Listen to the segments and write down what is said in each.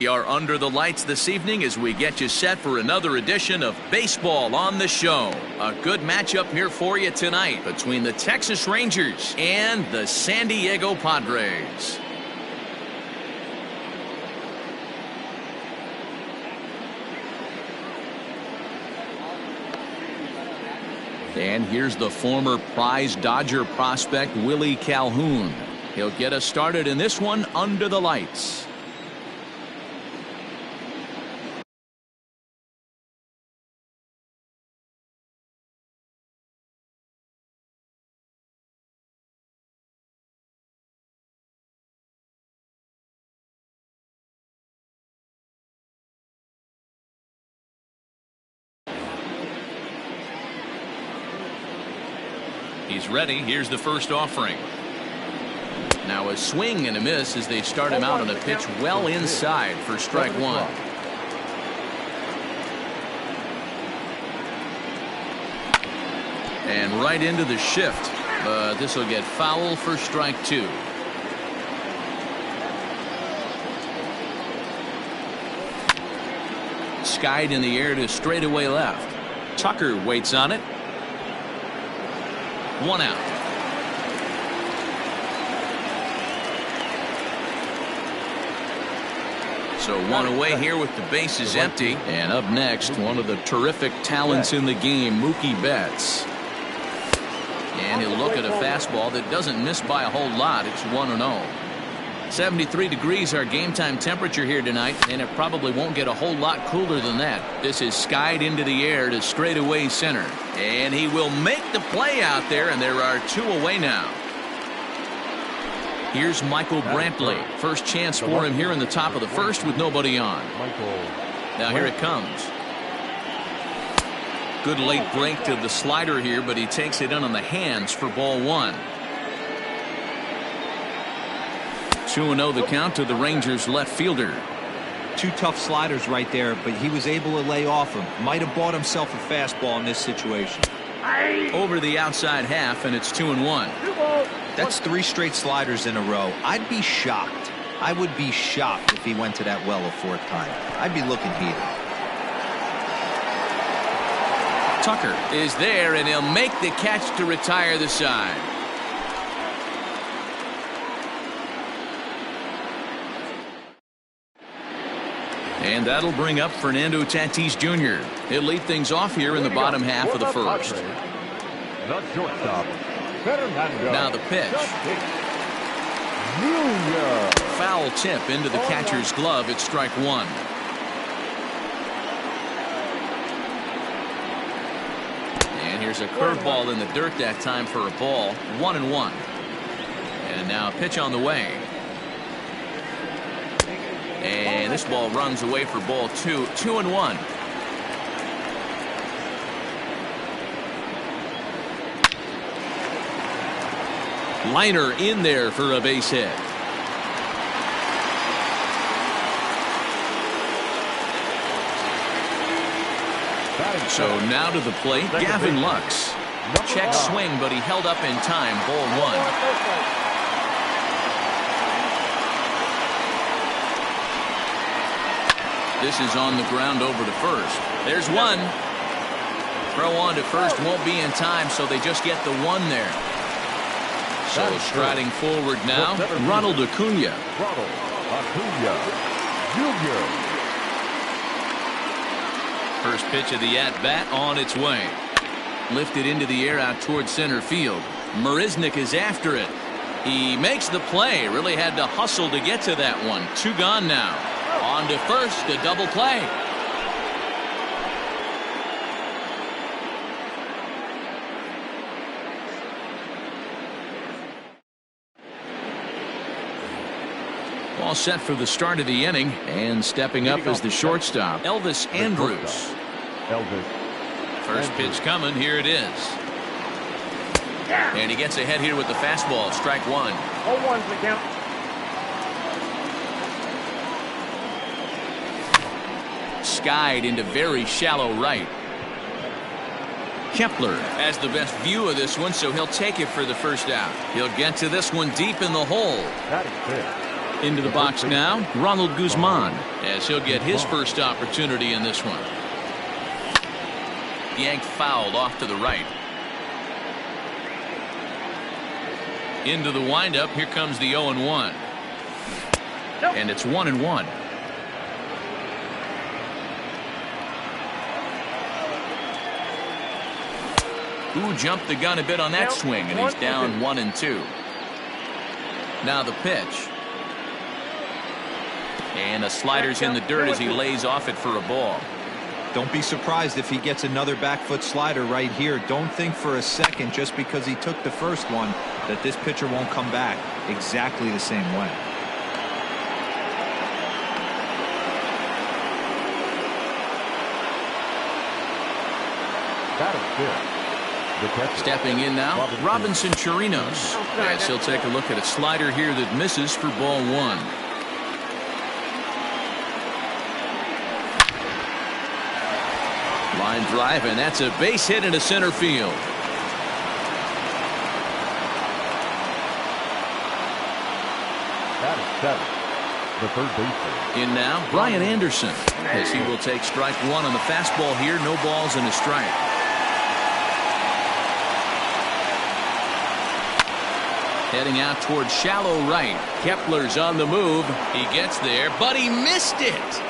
We are under the lights this evening as we get you set for another edition of Baseball on the Show. A good matchup here for you tonight between the Texas Rangers and the San Diego Padres. And here's the former prize Dodger prospect Willie Calhoun. He'll get us started in this one under the lights. He's ready. Here's the first offering. Now a swing and a miss as they start him out on a pitch well inside for strike one. And right into the shift, but this will get foul for strike two. Skied in the air to straightaway left. Tucker waits on it. One out. So one away here with the bases empty. And up next, one of the terrific talents in the game, Mookie Betts. And he'll look at a fastball that doesn't miss by a whole lot. It's 1-0. 73 degrees our game time temperature here tonight, and it probably won't get a whole lot cooler than that. This is skied into the air to straightaway center, and he will make the play out there, and there are two away now. Here's Michael Brantley. First chance for him here in the top of the first with nobody on. Now here it comes. Good late break to the slider here, but he takes it in on the hands for ball one. 2-0 the count to the Rangers left fielder. Two tough sliders right there, but he was able to lay off him. Might have bought himself a fastball in this situation. Over the outside half, and it's 2-1. That's three straight sliders in a row. I'd be shocked. I would be shocked if he went to that well a fourth time. I'd be looking heated. Tucker is there, and he'll make the catch to retire the side. And that'll bring up Fernando Tatis Jr. He'll lead things off here in the bottom half of the first. Now the pitch. Foul tip into the catcher's glove. It's strike one. And here's a curveball in the dirt that time for a ball. 1-1. And now a pitch on the way. And this ball runs away for ball two. 2-1. Liner in there for a base hit. So now to the plate, Gavin Lux. Check swing, but he held up in time. Ball one. This is on the ground over to first. There's one. Throw on to first won't be in time, so they just get the one there. So striding forward now, Ronald Acuna. First pitch of the at-bat on its way. Lifted into the air out towards center field. Marisnick is after it. He makes the play. Really had to hustle to get to that one. Two gone now. On to first, a double play. All set for the start of the inning, and stepping up as the shortstop, Elvis Andrus. First pitch coming, here it is. And he gets ahead here with the fastball, strike one. 0-1's the count. Skied into very shallow right. Kepler has the best view of this one, so he'll take it for the first out. He'll get to this one deep in the hole. That is it. Into the box now, Ronald Guzman, as he'll get his first opportunity in this one. Yanked fouled off to the right. Into the windup, here comes the 0-1. And it's 1-1. Who jumped the gun a bit on that swing, and he's down 1-2. Now the pitch. And a slider's in the dirt as he lays off it for a ball. Don't be surprised if he gets another back foot slider right here. Don't think for a second, just because he took the first one, that this pitcher won't come back exactly the same way. Stepping in now, Robinson Chirinos, as he'll take a look at a slider here that misses for ball 1. Line drive, and that's a base hit into center field. That is 7. The third baseman. In now, Brian Anderson, as he will take strike 1 on the fastball here. No balls and a strike. Heading out towards shallow right. Kepler's on the move. He gets there, but he missed it.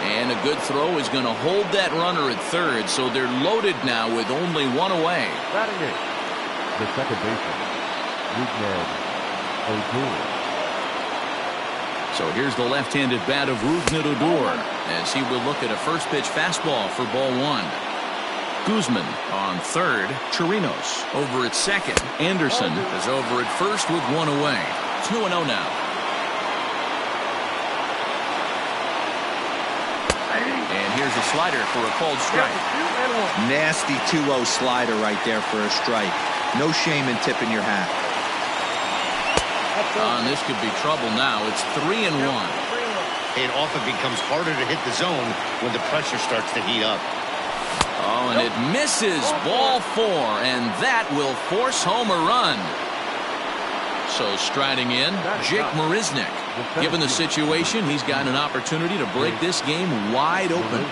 And a good throw is going to hold that runner at third, so they're loaded now with only 1 away. Batting it, the second baseman, Odor. So here's the left-handed bat of Rougned Odor, as he will look at a first pitch fastball for ball 1. Guzman on third. Chirinos over at second. Anderson is over at first with 1 away. 2-0 now. And here's a slider for a called strike. Nasty 2-0 slider right there for a strike. No shame in tipping your hat. And this could be trouble now. It's 3-1. It often becomes harder to hit the zone when the pressure starts to heat up. Oh, and it misses. Ball 4, and that will force home a run. So striding in, Jake Marisnick. Given the situation, he's got an opportunity to break this game wide open.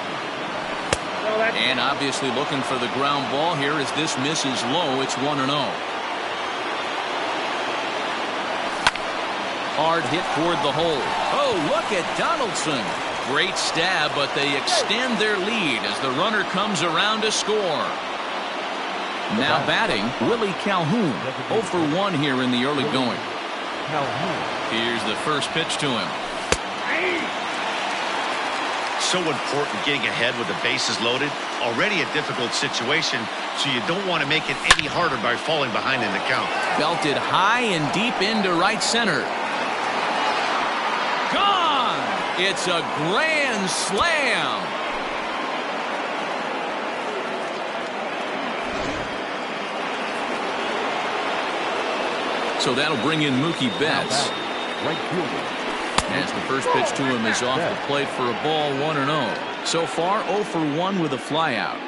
And obviously looking for the ground ball here as this misses low. It's 1-0. Hard hit toward the hole. Oh, look at Donaldson. Great stab, but they extend their lead as the runner comes around to score. Now batting, Willie Calhoun. 0 for 1 here in the early going. Here's the first pitch to him. So important getting ahead with the bases loaded. Already a difficult situation, so you don't want to make it any harder by falling behind in the count. Belted high and deep into right center. Gone! It's a grand slam. So that'll bring in Mookie Betts. Right fielder. As the first pitch to him is off the plate for a ball, 1-0. So far 0 for 1 with a flyout.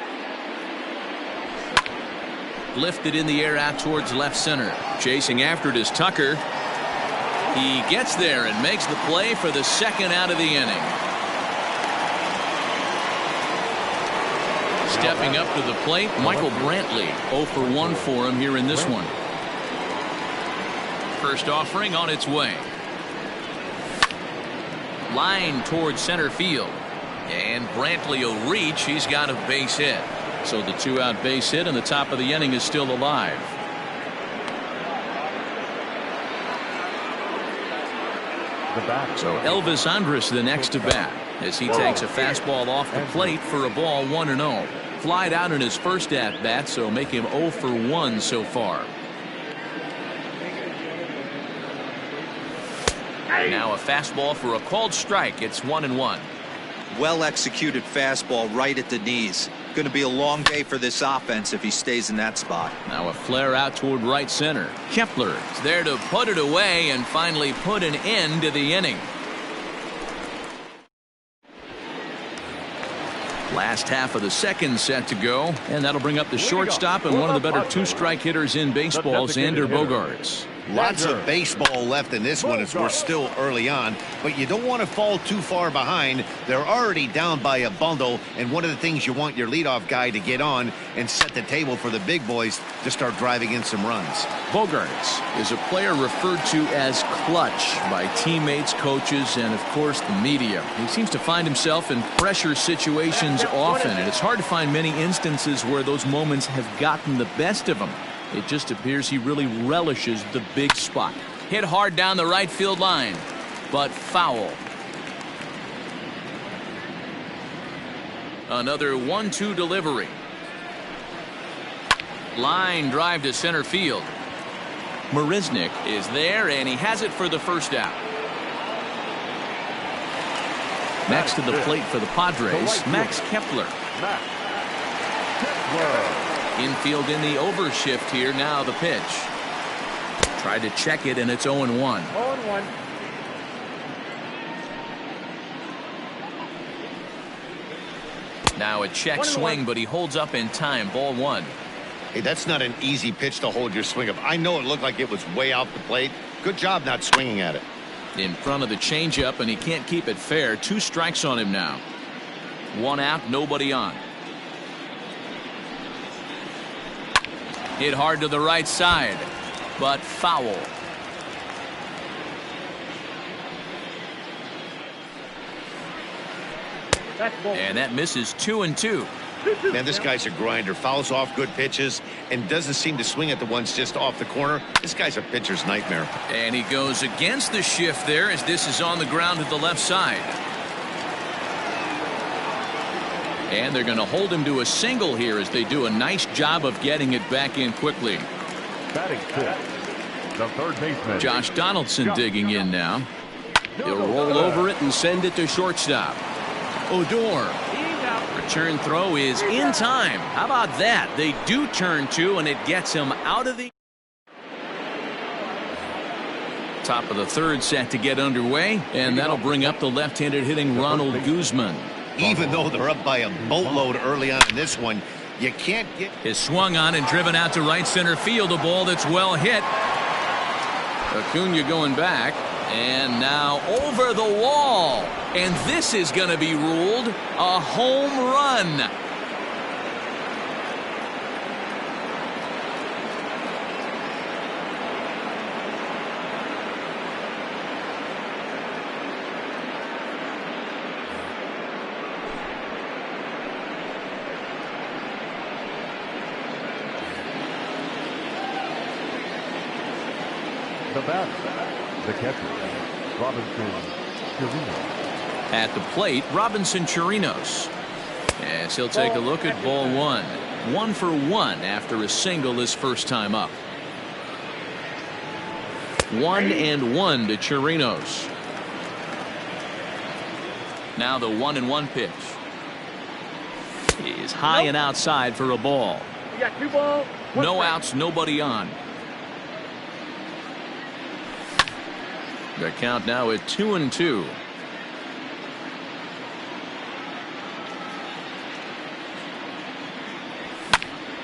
Lifted in the air out towards left center. Chasing after it is Tucker. He gets there and makes the play for the second out of the inning. Stepping up to the plate, Michael Brantley. 0 for 1 for him here in this one. First offering on its way. Line towards center field. And Brantley will reach. He's got a base hit. So the 2-out base hit and the top of the inning is still alive. So Elvis Andrus the next to bat as he takes a fastball off the plate for a ball, 1-0. Flied out in his first at bat, so make him 0 for 1 so far. Now a fastball for a called strike. It's 1-1. Well executed fastball right at the knees. Going to be a long day for this offense if he stays in that spot. Now a flare out toward right center. Kepler is there to put it away and finally put an end to the inning. Last half of the second set to go, and that'll bring up the shortstop and one of the better two-strike hitters in baseball, Xander Bogaerts. Lots of baseball left in this one as we're still early on, but you don't want to fall too far behind. They're already down by a bundle, and one of the things you want your leadoff guy to get on and set the table for the big boys to start driving in some runs. Bogaerts is a player referred to as clutch by teammates, coaches, and of course the media. He seems to find himself in pressure situations often, and it's hard to find many instances where those moments have gotten the best of him. It just appears he really relishes the big spot. Hit hard down the right field line, but foul. Another 1-2 delivery. Line drive to center field. Marisnick is there, and he has it for the first out. Next to the plate for the Padres, Max Kepler. Infield in the overshift here. Now the pitch. Tried to check it, and it's 0-1. 0-1. Now a check swing, but he holds up in time. Ball 1. Hey, that's not an easy pitch to hold your swing up. I know it looked like it was way out the plate. Good job not swinging at it. In front of the changeup, and he can't keep it fair. 2 strikes on him now. 1 out, nobody on. Hit hard to the right side, but foul. And that misses 2-2. Man, this guy's a grinder. Fouls off good pitches and doesn't seem to swing at the ones just off the corner. This guy's a pitcher's nightmare. And he goes against the shift there as this is on the ground to the left side. And they're going to hold him to a single here as they do a nice job of getting it back in quickly. Batting fifth, the third baseman, Josh Donaldson digging in now. He'll roll over it and send it to shortstop. Odor. Return throw is in time. How about that? They do turn 2, and it gets him out of the top of the third set to get underway, and that'll bring up the left-handed hitting Ronald Guzman. Even though they're up by a boatload early on in this one, you can't get... Is swung on and driven out to right center field. A ball that's well hit. Acuna going back, and now over the wall. And this is going to be ruled a home run. the batter, the catcher, Robinson Chirinos. At the plate, Robinson Chirinos. As he'll take a look at ball 1. 1 for 1 after a single his first time up. 1-1 to Chirinos. Now the 1-1 pitch. He's high and outside for a ball. You got 2 balls. No outs, nobody on. The count now at 2-2.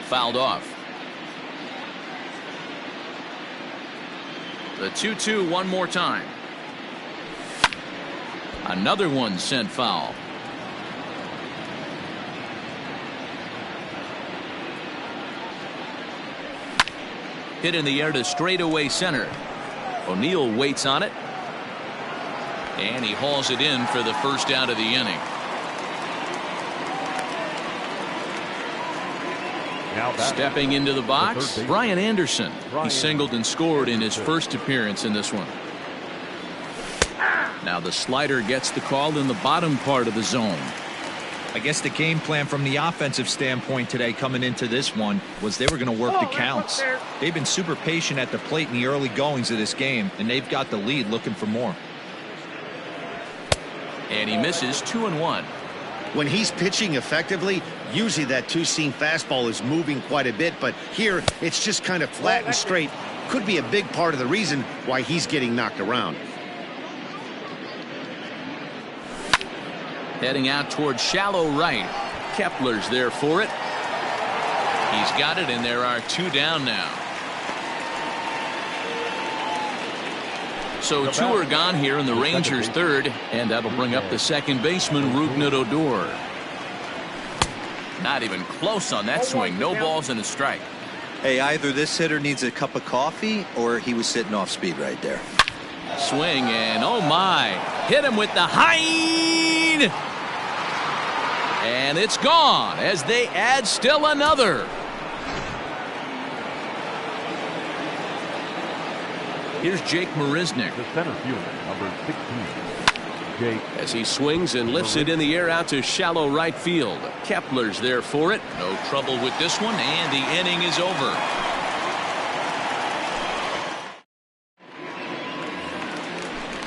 Fouled off. The 2-2 one more time. Another one sent foul. Hit in the air to straightaway center. O'Neill waits on it. And he hauls it in for the first out of the inning. Stepping into the box, Brian Anderson. He singled and scored in his first appearance in this one. Now the slider gets the call in the bottom part of the zone. I guess the game plan from the offensive standpoint today coming into this one was they were going to work the counts. They've been super patient at the plate in the early goings of this game, and they've got the lead looking for more. And he misses 2-1. When he's pitching effectively, usually that two-seam fastball is moving quite a bit, but here it's just kind of flat and straight. Could be a big part of the reason why he's getting knocked around. Heading out towards shallow right. Kepler's there for it. He's got it, and there are 2 down now. So two are gone here in the Rangers' third, and that'll bring up the second baseman, Rougned Odor. Not even close on that swing. No balls and a strike. Hey, either this hitter needs a cup of coffee or he was sitting off speed right there. Swing, and oh my, hit him with the Hind, and it's gone as they add still another. Here's Jake Marisnick. The center fielder, number 16. Jake. As he swings and lifts it in the air out to shallow right field. Kepler's there for it. No trouble with this one, and the inning is over.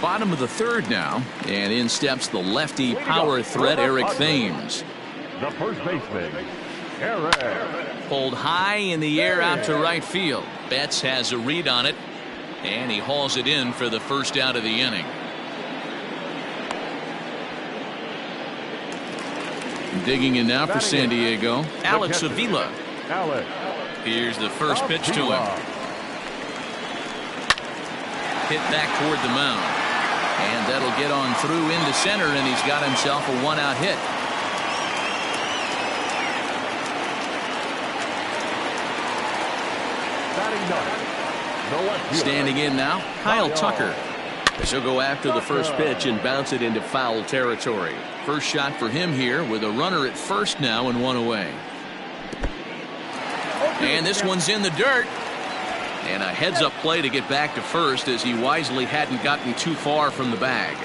Bottom of the third now, and in steps the lefty power threat, Eric Thames. The first baseman, Eric. Pulled high in the air out to right field. Betts has a read on it, and he hauls it in for the first out of the inning. Digging in now for San Diego, Alex Avila. Here's the first pitch to him. Hit back toward the mound. And that'll get on through into center, and he's got himself a one-out hit. Standing in now, Kyle Tucker. As he'll go after the first pitch and bounce it into foul territory. First shot for him here with a runner at first now and one away. And this one's in the dirt. And a heads-up play to get back to first as he wisely hadn't gotten too far from the bag.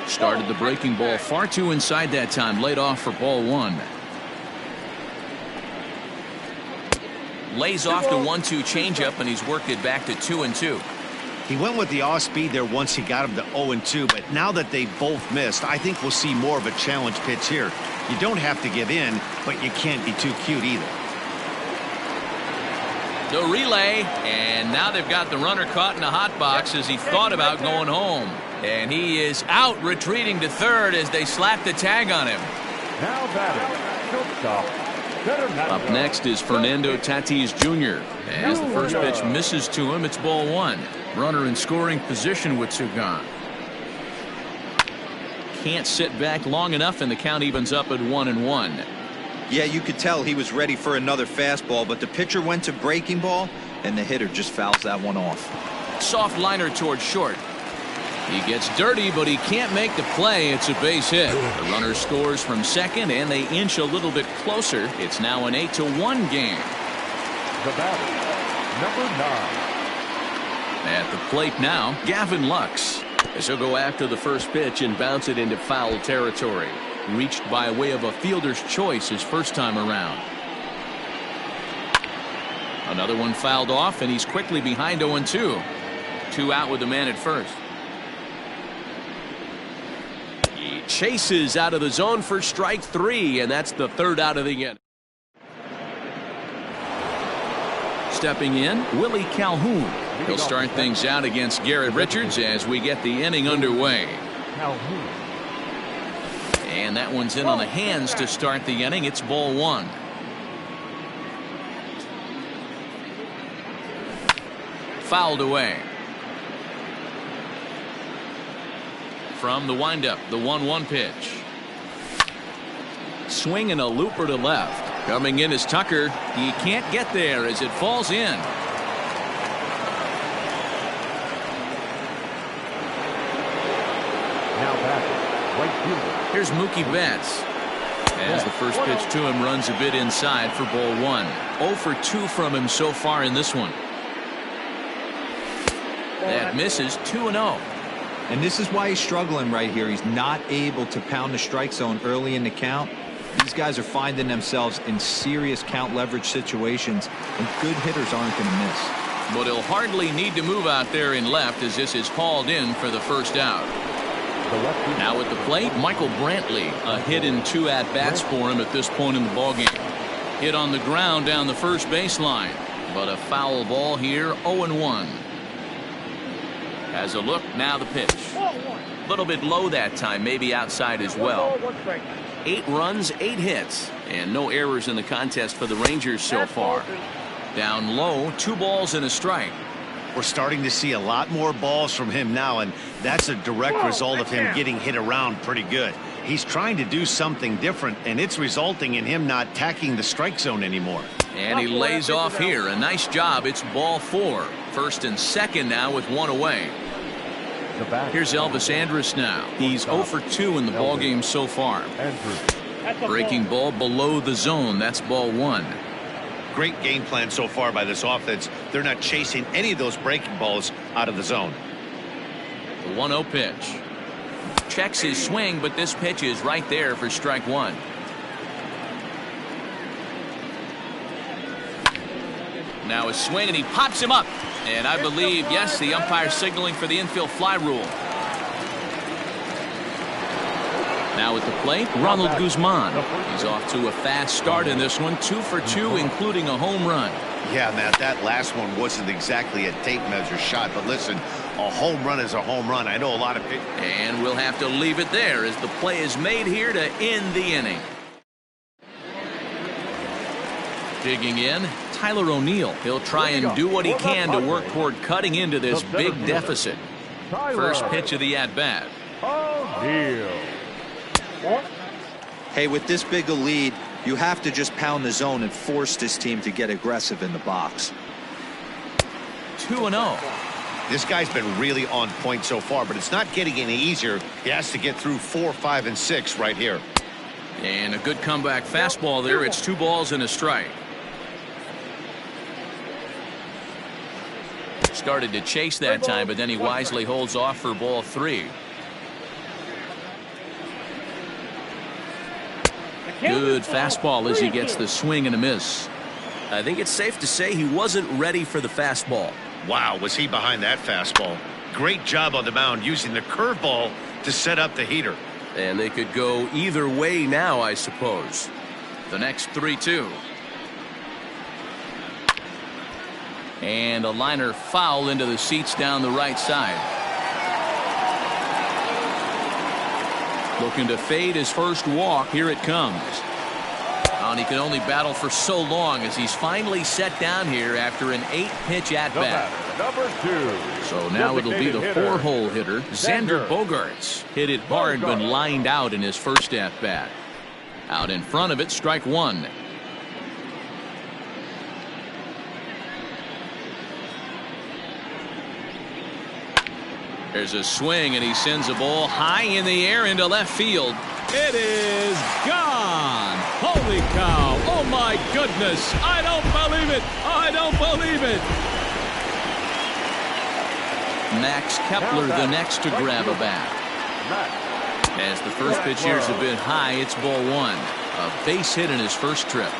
Started the breaking ball far too inside that time. Laid off for ball one. Lays off the 1-2 changeup, and he's worked it back to 2-2. He went with the off speed there once he got him to 0-2, but now that they both missed, I think we'll see more of a challenge pitch here. You don't have to give in, but you can't be too cute either. The relay, and now they've got the runner caught in the hot box as he thought about going home. And he is out, retreating to third as they slap the tag on him. Now batting, shortstop. Up next is Fernando Tatis Jr. As the first pitch misses to him, it's ball one. Runner in scoring position with two gone. Can't sit back long enough, and the count evens up at 1-1. Yeah, you could tell he was ready for another fastball, but the pitcher went to breaking ball, and the hitter just fouls that one off. Soft liner towards short. He gets dirty, but he can't make the play. It's a base hit. The runner scores from second, and they inch a little bit closer. It's now an 8-1 game. The batter, number 9. At the plate now, Gavin Lux. As he'll go after the first pitch and bounce it into foul territory. Reached by way of a fielder's choice his first time around. Another one fouled off, and he's quickly behind 0-2. 2 out with the man at first. He chases out of the zone for strike 3, and that's the third out of the inning. Stepping in, Willie Calhoun. He'll start things out against Garrett Richards as we get the inning underway. And that one's in on the hands to start the inning. It's ball one. Fouled away. From the windup, the 1-1 pitch. Swinging a looper to left. Coming in is Tucker. He can't get there as it falls in. Now back, right fielder. Here's Mookie Betts. As the first pitch to him runs a bit inside for ball one. 0 for 2 from him so far in this one. That misses. 2-0. And this is why he's struggling right here. He's not able to pound the strike zone early in the count. These guys are finding themselves in serious count leverage situations, and good hitters aren't going to miss. But he'll hardly need to move out there in left as this is hauled in for the first out. Now at the plate, Michael Brantley. A hit in 2 at-bats for him at this point in the ballgame. Hit on the ground down the first baseline. But a foul ball here, 0-1. Has a look, now the pitch. A little bit low that time, maybe outside as well. 8 runs, 8 hits, and no errors in the contest for the Rangers so far. Down low, 2 balls and a strike. We're starting to see a lot more balls from him now, and that's a direct result of him getting hit around pretty good. He's trying to do something different, and it's resulting in him not tacking the strike zone anymore. And he lays off here. A nice job. It's ball 4. First and second now with 1 away. Here's Elvis Andrus now. He's 0 for 2 in the ballgame so far. Breaking ball below the zone. That's ball 1. Great game plan so far by this offense. They're not chasing any of those breaking balls out of the zone. The 1-0 pitch. Checks his swing, but this pitch is right there for strike 1. Now a swing, and he pops him up. And I believe, yes, the umpire signaling for the infield fly rule. Now at the plate, Ronald Guzman. He's off to a fast start in this one. 2 for 2, including a home run. Yeah, Matt, that last one wasn't exactly a tape measure shot, but listen, a home run is a home run. I know a lot of people. And we'll have to leave it there as the play is made here to end the inning. Digging in, Tyler O'Neill. He'll try and do what he can to work toward cutting into this big deficit. First pitch of the at-bat. Hey, with this big a lead, you have to just pound the zone and force this team to get aggressive in the box. 2-0. This guy's been really on point so far, but it's not getting any easier. He has to get through 4, 5, and 6 right here. And a good comeback fastball there. It's 2 balls and a strike. Started to chase that time, but then he wisely holds off for ball 3. Good fastball as he gets the swing and a miss. I think it's safe to say he wasn't ready for the fastball. Wow, was he behind that fastball. Great job on the mound using the curveball to set up the heater. And they could go either way now, I suppose. The next 3-2. And a liner foul into the seats down the right side. Looking to fade his first walk. Here it comes. And he can only battle for so long as he's finally set down here after an 8-pitch at-bat. So now it'll be the 4-hole hitter, Xander Bogaerts. Hit it hard but lined out in his first at-bat. Out in front of it, strike 1. There's a swing, and he sends a ball high in the air into left field. It is gone. Holy cow. Oh, my goodness. I don't believe it. I don't believe it. Max Kepler the next to grab a bat. As the first pitch here is a bit high, it's ball 1. A base hit in his first trip.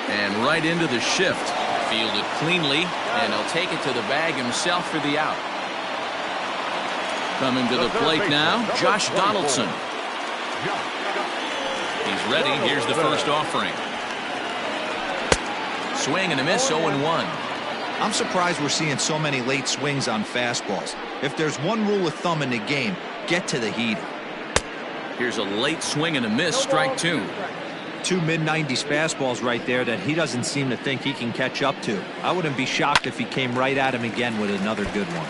And right into the shift. Fielded cleanly, and he'll take it to the bag himself for the out. Coming to the plate now, Josh Donaldson. He's ready. Here's the first offering. Swing and a miss, 0-1. I'm surprised we're seeing so many late swings on fastballs. If there's one rule of thumb in the game, get to the heater. Here's a late swing and a miss, strike 2. 2 mid-90s fastballs right there that he doesn't seem to think he can catch up to. I wouldn't be shocked if he came right at him again with another good one.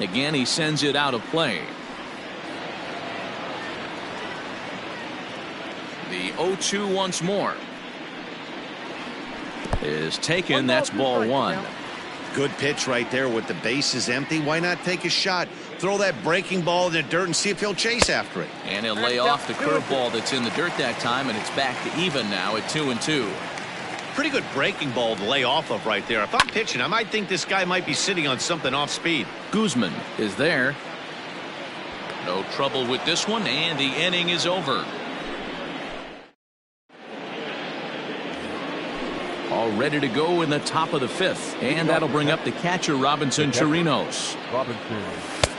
Again, he sends it out of play. The 0-2 once more is taken. That's ball 1. Good pitch right there with the bases empty. Why not take a shot? Throw that breaking ball in the dirt and see if he'll chase after it. And he'll lay off the curveball that's in the dirt that time, and it's back to even now at 2-2. Pretty good breaking ball to lay off of right there. If I'm pitching, I might think this guy might be sitting on something off speed. Guzman is there. No trouble with this one, and the inning is over. All ready to go in the top of the 5th, and that'll bring up the catcher, Robinson Chirinos.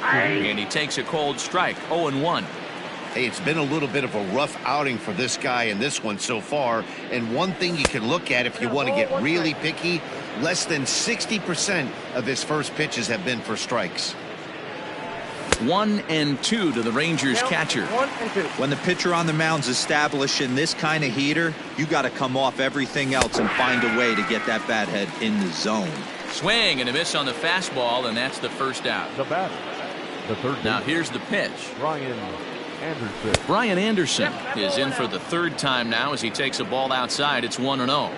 And he takes a cold strike, 0-1. Hey, it's been a little bit of a rough outing for this guy in this one so far. And one thing you can look at if you want to get really picky, less than 60% of his first pitches have been for strikes. 1-2 to the Rangers catcher. When the pitcher on the mound's establishing this kind of heater, you got to come off everything else and find a way to get that bat head in the zone. Swing and a miss on the fastball, and that's the first out. The batter, the third Now baseman, here's the pitch. Brian Anderson is in for the third time now as he takes a ball outside. It's 1-0.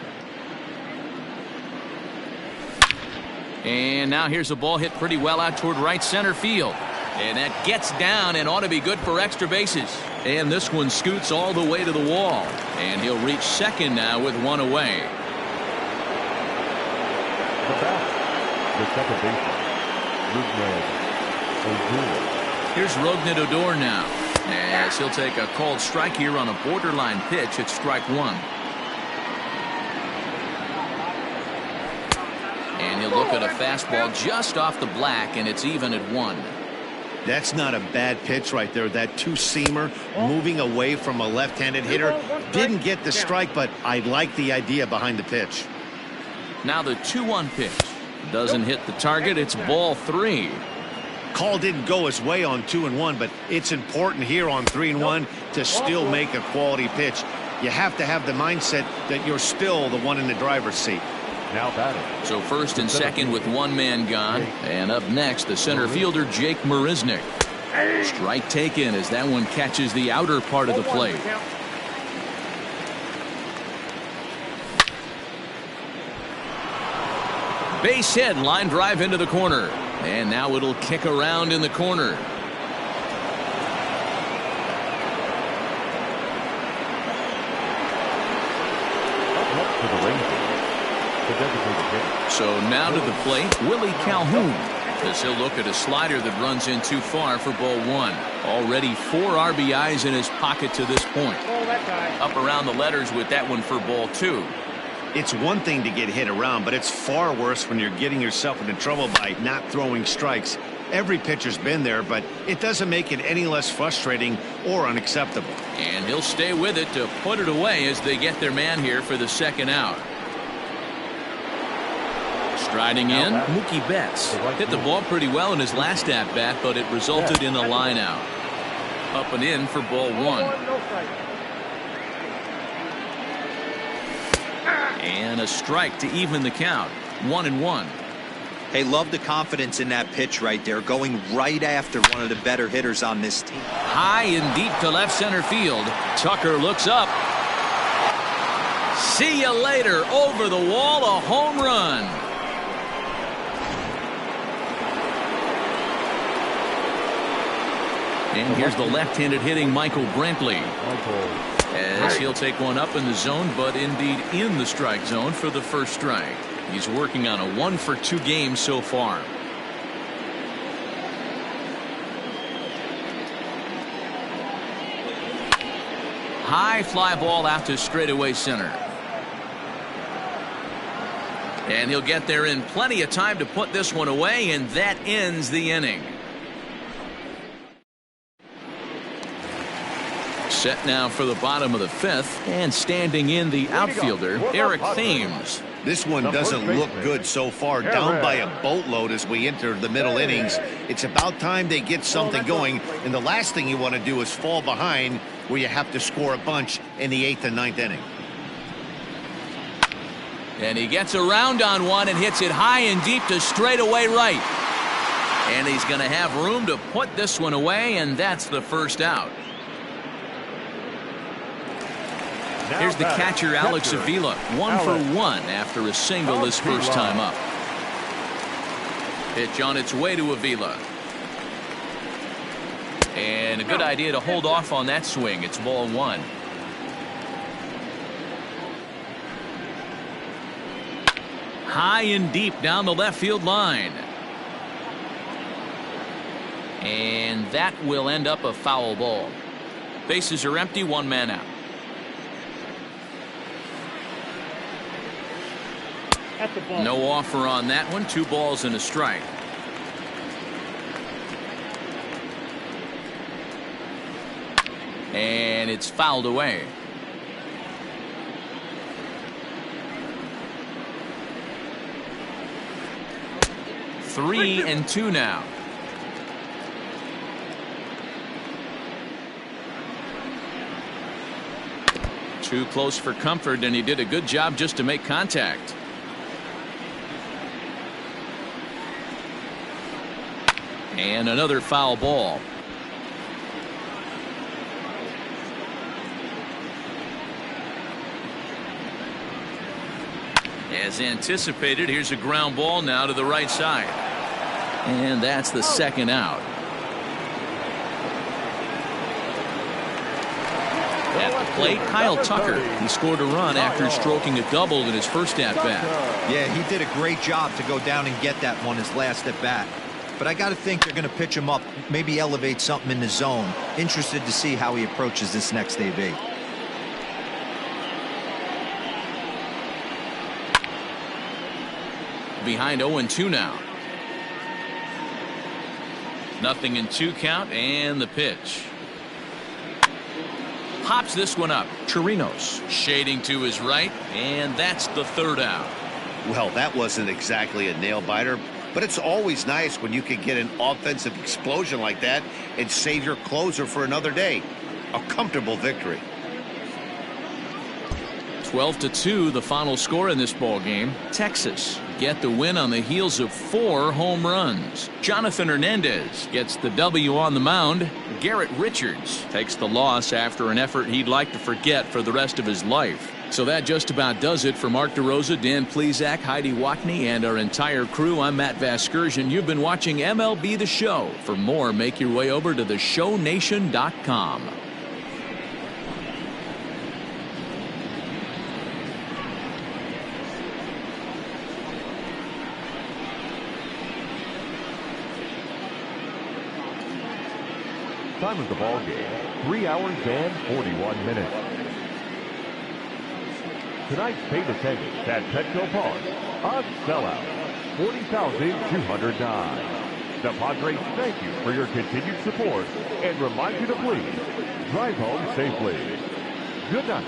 And now here's a ball hit pretty well out toward right center field. And that gets down and ought to be good for extra bases. And this one scoots all the way to the wall. And he'll reach second now with one away. The batter, the second baseman, Here's Rougned Odor now, as he'll take a called strike here on a borderline pitch at strike one. And he'll look at a fastball just off the black, and it's even at 1. That's not a bad pitch right there. That two-seamer moving away from a left-handed hitter. Didn't get the strike, but I like the idea behind the pitch. Now the 2-1 pitch. Doesn't hit the target. It's ball 3. Call didn't go his way on 2-1, but it's important here on 3-1 to still make a quality pitch. You have to have the mindset that you're still the one in the driver's seat. now batting. So first and second with one man gone. And up next, the center fielder, Jake Marisnick. Strike taken as that one catches the outer part of the plate. Base hit, line drive into the corner. And now it'll kick around in the corner. So now to the plate, Willie Calhoun, as he'll look at a slider that runs in too far for ball 1. Already 4 RBIs in his pocket to this point. Up around the letters with that one for ball 2. It's one thing to get hit around, but it's far worse when you're getting yourself into trouble by not throwing strikes. Every pitcher's been there, but it doesn't make it any less frustrating or unacceptable. And he'll stay with it to put it away as they get their man here for the second out. Striding in, Mookie Betts hit the ball pretty well in his last at-bat, but it resulted in a line out. Up and in for ball 1. And a strike to even the count. 1-1. Hey, love the confidence in that pitch right there, going right after one of the better hitters on this team. High and deep to left center field. Tucker looks up. See you later. Over the wall, a home run. And here's the left-handed hitting Michael Brantley. As he'll take one up in the zone, but indeed in the strike zone for the first strike. He's working on a 1-for-2 game so far. High fly ball out to straightaway center. And he'll get there in plenty of time to put this one away, and that ends the inning. Set now for the bottom of the 5th, and standing in the outfielder, Eric Thames. This one doesn't look good so far. Down by a boatload as we enter the middle innings. It's about time they get something going, and the last thing you want to do is fall behind where you have to score a bunch in the 8th and 9th inning. And he gets around on one and hits it high and deep to straightaway right. And he's going to have room to put this one away, and that's the first out. Here's the catcher, Alex Avila, 1 for 1 after a single his first time up. Pitch on its way to Avila. And a good idea to hold off on that swing. It's ball 1. High and deep down the left field line. And that will end up a foul ball. Bases are empty, 1 man out. No offer on that one. 2 balls and a strike. And it's fouled away. Three and two now. Too close for comfort, and he did a good job just to make contact. And another foul ball. As anticipated, here's a ground ball now to the right side. And that's the second out. At the plate, Kyle Tucker. He scored a run after stroking a double in his first at-bat. Yeah, he did a great job to go down and get that one his last at-bat. But I got to think they're going to pitch him up, maybe elevate something in the zone. Interested to see how he approaches this next AB. Behind 0-2 now. 0-2 count, and the pitch. Pops this one up. Chirinos shading to his right, and that's the third out. Well, that wasn't exactly a nail-biter, but it's always nice when you can get an offensive explosion like that and save your closer for another day. A comfortable victory. 12-2, the final score in this ball game. Texas get the win on the heels of 4 home runs. Jonathan Hernandez gets the W on the mound. Garrett Richards takes the loss after an effort he'd like to forget for the rest of his life. So that just about does it for Mark DeRosa, Dan Plesac, Heidi Watney, and our entire crew. I'm Matt Vasgersian. You've been watching MLB The Show. For more, make your way over to theshownation.com. Time of the ball game, 3 hours and 41 minutes. Tonight's paid attendance at Petco Park, a sellout, 40,209. The Padres thank you for your continued support and remind you to please drive home safely. Good night.